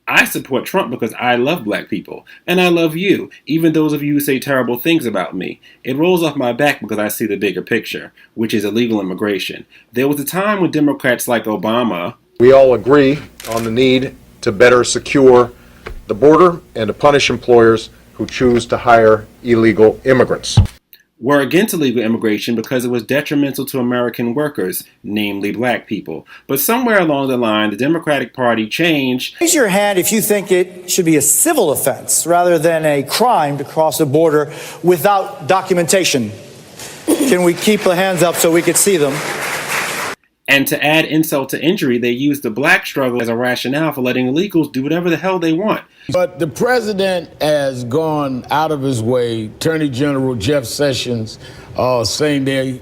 I support Trump because I love black people, and I love you, even those of you who say terrible things about me. It rolls off my back because I see the bigger picture, which is illegal immigration. There was a time when Democrats like Obama... We all agree on the need to better secure the border and to punish employers who choose to hire illegal immigrants. Were against illegal immigration because it was detrimental to American workers, namely black people. But somewhere along the line, the Democratic Party changed. Raise your hand if you think it should be a civil offense rather than a crime to cross the border without documentation. Can we keep the hands up so we could see them? And to add insult to injury, they used the black struggle as a rationale for letting illegals do whatever the hell they want. But the president has gone out of his way, Attorney General Jeff Sessions, saying they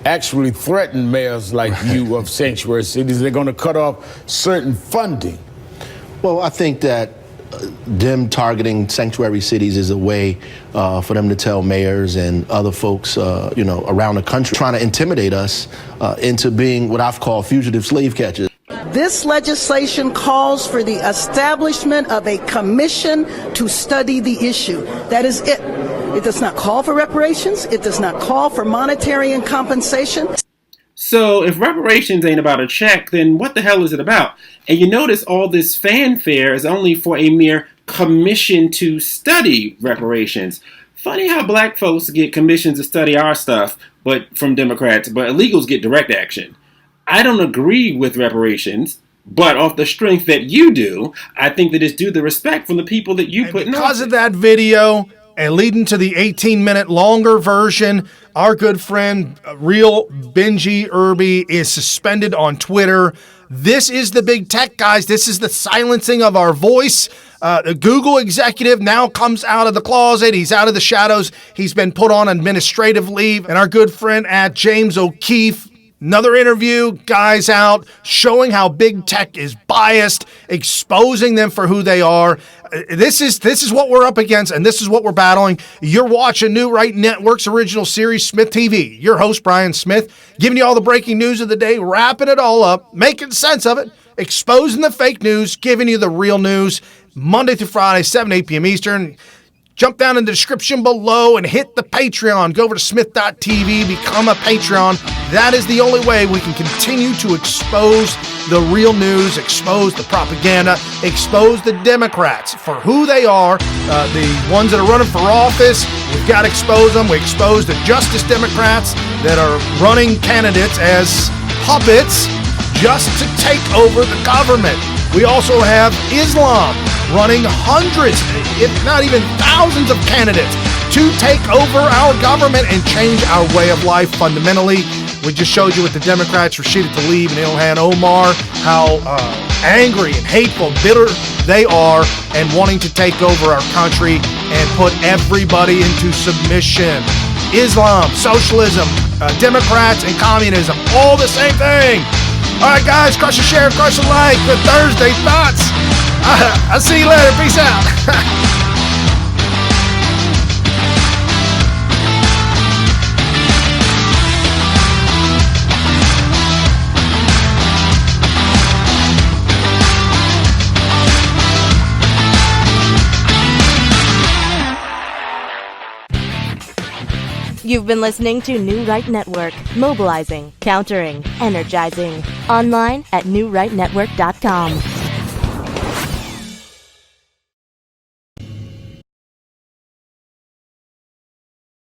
actually threaten mayors like you of sanctuary cities. They're going to cut off certain funding. Well, I think that them targeting sanctuary cities is a way for them to tell mayors and other folks, around the country, trying to intimidate us into being what I've called fugitive slave catchers. This legislation calls for the establishment of a commission to study the issue. That is it. It does not call for reparations. It does not call for monetary and compensation. So if reparations ain't about a check, then what the hell is it about? And you notice all this fanfare is only for a mere commission to study reparations. Funny how black folks get commissions to study our stuff, but from Democrats, but illegals get direct action. I don't agree with reparations, but off the strength that you do, I think that it's due the respect from the people that you put in office. Because of that video, and leading to the 18-minute longer version, our good friend, Real Benji Irby, is suspended on Twitter. This is the big tech, guys. This is the silencing of our voice. The Google executive now comes out of the closet. He's out of the shadows. He's been put on administrative leave. And our good friend at James O'Keefe, another interview, guys out, showing how big tech is biased, exposing them for who they are. This is what we're up against, and this is what we're battling. You're watching New Right Network's original series, SmythTV. Your host, Brian Smith, giving you all the breaking news of the day, wrapping it all up, making sense of it, exposing the fake news, giving you the real news, Monday through Friday, 7 to 8 p.m. Eastern. Jump down in the description below and hit the Patreon. Go over to Smyth.tv, become a Patreon. That is the only way we can continue to expose the real news, expose the propaganda, expose the Democrats for who they are, the ones that are running for office. We've got to expose them. We expose the Justice Democrats that are running candidates as puppets just to take over the government. We also have Islam running hundreds, if not even thousands of candidates to take over our government and change our way of life fundamentally. We just showed you with the Democrats, Rashida Tlaib and Ilhan Omar, how angry and hateful, bitter they are and wanting to take over our country and put everybody into submission. Islam, socialism, Democrats, and communism, all the same thing. All right, guys, crush a share, crush a like. The Thursday Thoughts. I'll see you later. Peace out. You've been listening to New Right Network, mobilizing, countering, energizing. Online at newrightnetwork.com.